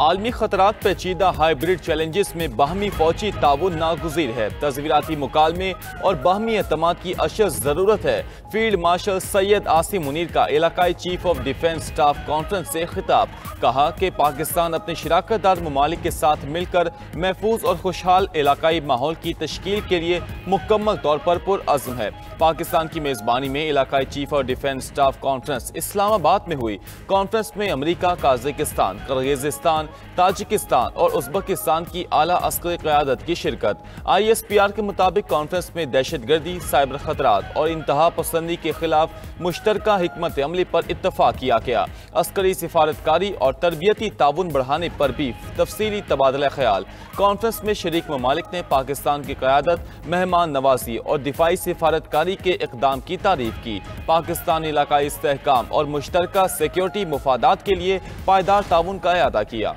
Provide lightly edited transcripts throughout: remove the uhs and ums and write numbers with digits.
आलमी खतरात पेचीदा hybrid challenges में बाहमी फौजी ताउन नागुज़ीर है। तज़वीराती मुकालमे और बाहमी एतमाद की अशद ज़रूरत है। फील्ड मार्शल सैयद आसिम मुनीर का इलाकाई chief of defence staff conference से खिताब। कहा कि पाकिस्तान अपने शराकतदार ममालिक के साथ मिलकर महफूज और खुशहाल इलाकाई माहौल की तश्कील के लिए मुकम्मल तौर पर पुरअज़्म है। पाकिस्तान की मेज़बानी में इलाकाई chief of defence staff conference Islamabad में हुई। कॉन्फ्रेंस में अमरीका, काज़ाकिस्तान, किर्गिज़स्तान, ताजिकिस्तान और उज़्बेकिस्तान की आला अस्करी क़यादत की शिरकत। ISPR के मुताबिक कॉन्फ्रेंस में दहशतगर्दी, साइबर खतरात और इंतहा पसंदी के खिलाफ मुश्तरका हिकमत अमली पर इत्तफाक किया गया। अस्करी सिफारतकारी और तरबियती ताउन बढ़ाने पर भी तफसीली तबादला ख्याल। कॉन्फ्रेंस में शरीक ममालिक ने पाकिस्तान की क़यादत, मेहमान नवाजी और दिफाई सिफारतकारी के इक़दाम की तारीफ की। पाकिस्तान इलाकाई इस्तेहकाम और मुश्तरका सिक्योरिटी मुफादात के लिए पायदार ताउन का अयादा किया।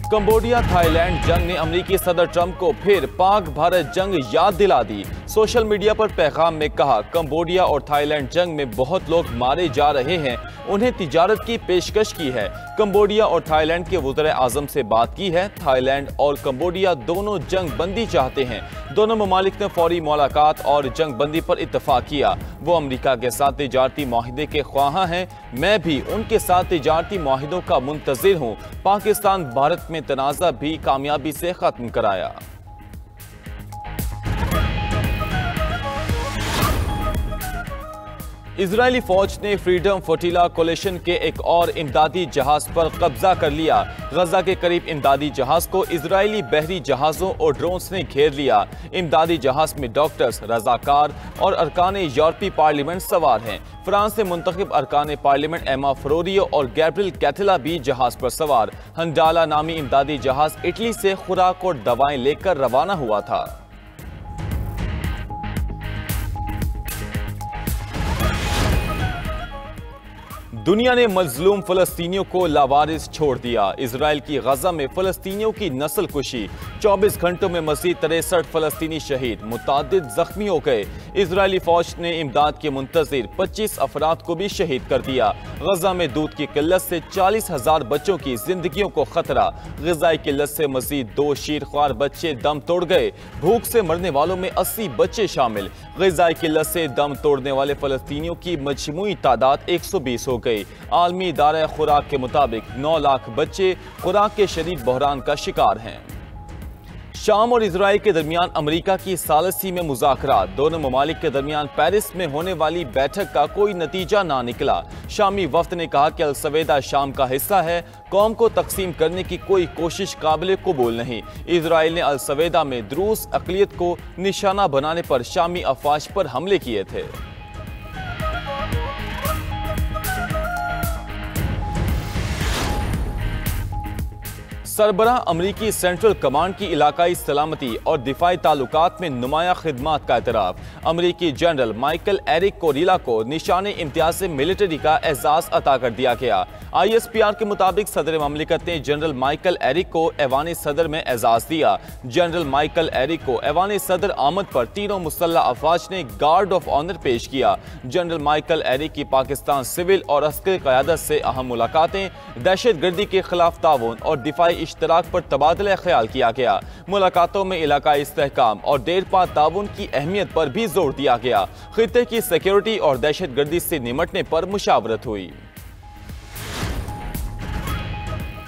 कंबोडिया थाईलैंड जंग ने अमरीकी सदर ट्रंप को फिर पाक भारत जंग याद दिला दी। सोशल मीडिया पर पैगाम में कहा, कंबोडिया और थाईलैंड जंग में बहुत लोग मारे जा रहे हैं, उन्हें तिजारत की पेशकश की है। कंबोडिया और थाईलैंड के वज़ीर आज़म से बात की है। थाईलैंड और कंबोडिया दोनों जंग बंदी चाहते हैं। दोनों ममालिक ने फौरी मुलाकात और जंग बंदी पर इत्तफाक किया। वो अमरीका के साथ तिजारती माहिदे के ख्वाहां हैं। मैं भी उनके साथ तिजारती माहिदों का मुंतज़िर हूँ। पाकिस्तान भारत में तनाज़ा भी कामयाबी से खत्म कराया। इजरायली फौज ने फ्रीडम फ्लोटिला कोलिशन के एक और इमदादी जहाज पर कब्जा कर लिया। गजा के करीब इमदादी जहाज को इजरायली बहरी जहाजों और ड्रोन्स ने घेर लिया। इमदादी जहाज में डॉक्टर्स, रजाकार और अरकान यूरोपीय पार्लियामेंट सवार हैं। फ्रांस से मुंतखब अरकान पार्लियामेंट एमा फ्रोरियो और गैब्रियल कैथला भी जहाज पर सवार। हंडाला नामी इमदादी जहाज इटली से खुराक और दवाएं लेकर रवाना हुआ था। दुनिया ने मजलूम फलस्तीनियों को लावारिस छोड़ दिया। इजराइल की गजा में फलस्तीनियों की नस्ल कुशी। 24 घंटों में मजीद 63 फलस्तीनी शहीद, मुतादिद जख्मी हो गए। इजरायली फौज ने इमदाद के मुंतजिर 25 अफराद को भी शहीद कर दिया। गजा में दूध की किल्लत से 40,000 बच्चों की जिंदगियों को खतरा। ग़िज़ाई किल्लत से मजीद 2 शीरख्वार बच्चे दम तोड़ गए। भूख से मरने वालों में 80 बच्चे शामिल। ग़िज़ाई किल्लत से दम तोड़ने वाले फलस्तीनियों की मजमूई तादाद 120 हो गई। आलमी इदारा खुराक के मुताबिक 9 लाख बच्चे खुराक के शदीद बहरान का शिकार हैं। शाम और इजराइल के दरमियान अमरीका की सालसी में मुज़ाकरात। दोनों ममालिक के दरमियान पेरिस में होने वाली बैठक का कोई नतीजा ना निकला। शामी वफ्द ने कहा कि अल सवेदा शाम का हिस्सा है, कौम को तकसीम करने की कोई कोशिश काबिल कबूल नहीं। इजराइल ने अल सवेदा में द्रूस अक़लियत को निशाना बनाने पर शामी अफवाज पर हमले किए थे। सरबराह अमरीकी सेंट्रल कमांड की इलाकाई सलामती और दिफाई ताल्लुकात में नुमाया खिदमात का एतराफ़। अमरीकी जनरल माइकल एरिक कोरिला को निशान इम्तियाज से मिलिट्री का एजाज़ अता कर दिया गया। ISPR के मुताबिक सदर ममलिकत ने जनरल माइकल एरिक को ऐवान सदर में एजाज़ दिया। जनरल माइकल एरिक को ऐवान सदर आमद पर तीनों मुसल्लह अफवाज ने गार्ड ऑफ ऑनर पेश किया। जनरल माइकल एरिक की पाकिस्तान सिविल और अस्करी क़यादत से अहम मुलाकातें, दहशतगर्दी के खिलाफ ताउन और दिफाई इश्तराक पर तबादला ख्याल किया गया। मुलाकातों में इलाकाई इस्तेहकाम और देरपा ताउन की अहमियत पर भी जोर दिया गया। खित्ते की सिक्योरिटी और दहशतगर्दी से निमटने पर मुशावरत हुई।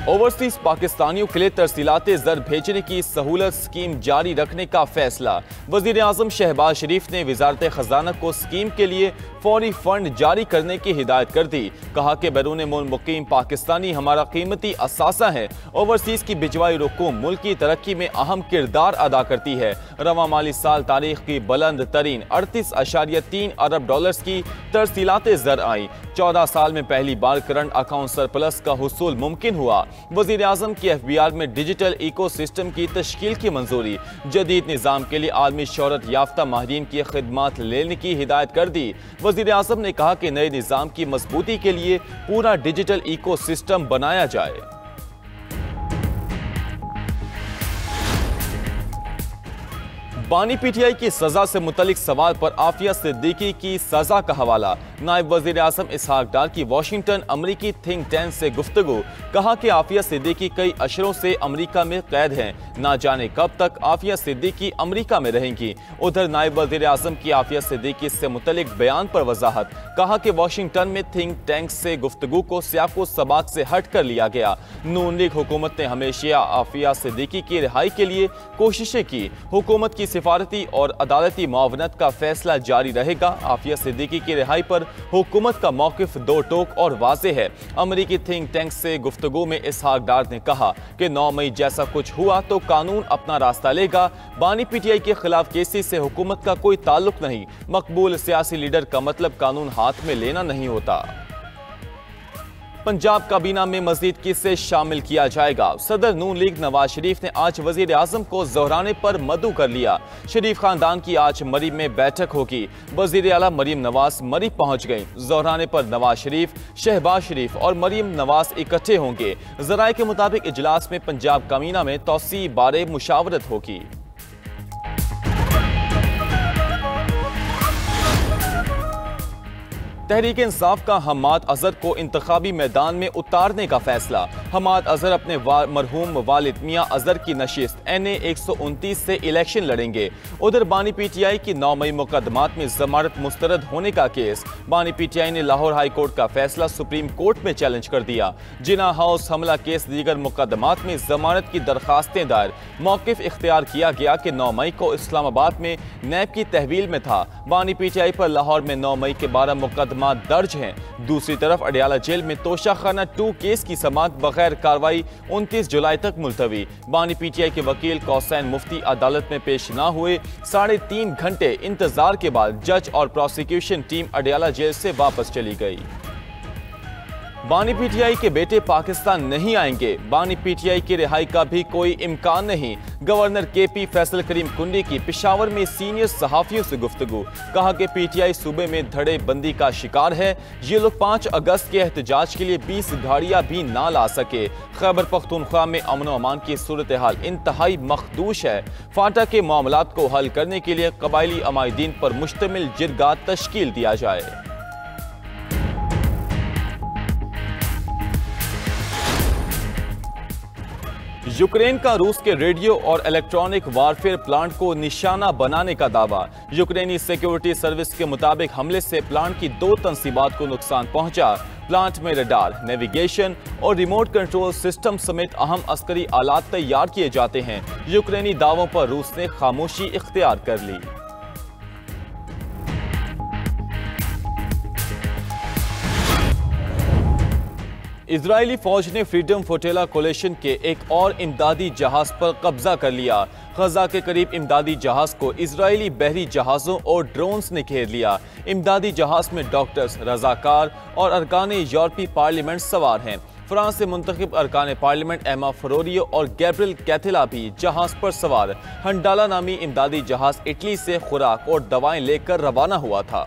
ओवरसीज पाकिस्तानियों के लिए तरसीलात ज़र भेजने की सहूलत स्कीम जारी रखने का फैसला। वज़ीर आज़म शहबाज शरीफ ने वज़ारत ख़जाना को स्कीम के लिए फौरी फंड जारी करने की हिदायत कर दी। कहा कि बैरून मुल्क मुकीम पाकिस्तानी हमारा कीमती असासा है। ओवरसीज की भिजवाई रकूम मुल्क की तरक्की में अहम किरदार अदा करती है। रवा माली साल तारीख की बुलंद तरीन 38.3 अरब डॉलर्स की तरसीलात ज़र आई। 14 साल में पहली बार करंट अकाउंट सरप्लस का हुसूल मुमकिन हुआ। वज़ीर आज़म की FBR में डिजिटल इको सिस्टम की तश्कील की मंजूरी। जदीद निज़ाम के लिए आलमी शोहरत याफ्ता माहिरीन की खिदमात लेने की हिदायत कर दी। वज़ीर आज़म ने कहा कि नए निज़ाम की मजबूती के लिए पूरा डिजिटल इको सिस्टम बनाया जाए। बानी पीटीआई की सजा से मुतल्लिक सवाल पर आफिया सिद्दीकी की सजा का हवाला। नायब वजीर आजम इसहाक डार की वाशिंगटन अमरीकी थिंक टैंक से गुफ्तगू। कहा कि आफिया सिद्दीकी कई अशरों से अमरीका में कैद हैं, ना जाने कब तक आफिया सिद्दीकी अमरीका में रहेंगी। उधर नायब वजीर आजम की आफिया सिद्दीकी से मुतल्लिक बयान पर वजाहत। कहा कि वाशिंगटन में थिंक टैंक से गुफ्तगू को सियाको सबाक से हट कर लिया गया। नून लीग हुकूमत ने हमेशा आफिया सिद्दीकी की रिहाई के लिए कोशिशें की। हुकूमत की सिफारती और अदालती मुआवनत का फैसला जारी रहेगा। आफिया सिद्दीकी की रिहाई पर हुकूमत का मौकिफ दो टोक और वाज़े है। अमरीकी थिंक टैंक से गुफ्तगू में इसहाक डार ने कहा कि 9 मई जैसा कुछ हुआ तो कानून अपना रास्ता लेगा। बानी पीटीआई के खिलाफ केसी से हुकूमत का कोई ताल्लुक नहीं। मकबूल सियासी लीडर का मतलब कानून हाथ में लेना नहीं होता। पंजाब काबीना में मजीद किसे शामिल किया जाएगा। सदर नून लीग नवाज शरीफ ने आज वजीर आजम को जोहराने पर मदऊ कर लिया। शरीफ खानदान की आज मरीब में बैठक होगी। वजीर आला मरीम नवाज मरीब पहुंच गई। जोहराने पर नवाज शरीफ, शहबाज शरीफ और मरीम नवाज इकट्ठे होंगे। जराये के मुताबिक इजलास में पंजाब काबीना में तौसी बारे मुशावरत होगी। तहरीक इंसाफ का हम्माद अजहर को इंतखाबी मैदान में उतारने का फैसला। हम्माद अजहर अपने मरहूम वालिद मियां अजहर की नशिस्त NA 129 से इलेक्शन लड़ेंगे। उधर बानी पीटीआई की 9 मई मुकदमात में जमानत मुस्तरद होने का केस। बानी पीटीआई ने लाहौर हाई कोर्ट का फैसला सुप्रीम कोर्ट में चैलेंज कर दिया। जिना हाउस हमला केस दीगर मुकदमात में जमानत की दरखास्तें दायर। मौकिफ इख्तियार किया गया कि 9 मई को इस्लामाबाद में नैब की तहवील में था। बानी पीटीआई पर लाहौर में 9 मई के 12 मुकदमा दर्ज हैं। दूसरी तरफ अडियाला जेल में तोशाखाना 2 केस की समाअत बगैर कार्रवाई 29 जुलाई तक मुलतवी। बानी पीटीआई के वकील कौसैन मुफ्ती अदालत में पेश न हुए। 3.5 घंटे इंतजार के बाद जज और प्रोसिक्यूशन टीम अडियाला जेल से वापस चली गई। बानी पीटीआई के बेटे पाकिस्तान नहीं आएंगे। बानी पीटीआई की रिहाई का भी कोई इम्कान नहीं। गवर्नर KP फैसल करीम कुंडी की पेशावर में सीनियर सहाफियों से गुफ्तगू। कहा कि पीटीआई सूबे में धड़े बंदी का शिकार है। ये लोग 5 अगस्त के एहतजाज के लिए 20 गाड़ियां भी ना ला सके। खैबर पख्तूनख्वा में अमन अमान की सूरत हाल इंतहाई मखदूश है। फाटा के मामलात को हल करने के लिए कबायली अमायदीन पर मुश्तमिल जिरगा तश्कील दिया जाए। यूक्रेन का रूस के रेडियो और इलेक्ट्रॉनिक वारफेयर प्लांट को निशाना बनाने का दावा। यूक्रेनी सिक्योरिटी सर्विस के मुताबिक हमले से प्लांट की 2 तंसीबात को नुकसान पहुंचा। प्लांट में रडार, नेविगेशन और रिमोट कंट्रोल सिस्टम समेत अहम अस्करी आलात तैयार किए जाते हैं। यूक्रेनी दावों पर रूस ने खामोशी इख्तियार कर ली। इजरायली फौज ने फ्रीडम फ्लोटिला कोलिशन के एक और इमदादी जहाज पर कब्जा कर लिया। गजा के करीब इमदादी जहाज को इजरायली बहरी जहाज़ों और ड्रोन्स ने घेर लिया। इमदादी जहाज में डॉक्टर्स, रजाकार और अरकान यूरोपीय पार्लियामेंट सवार हैं। फ्रांस से मुंतखब अरकान पार्लियामेंट एमा फरोरियो और गैब्रियल कैथिला भी जहाज पर सवार। हंडाला नामी इमदादी जहाज इटली से खुराक और दवाएं लेकर रवाना हुआ था।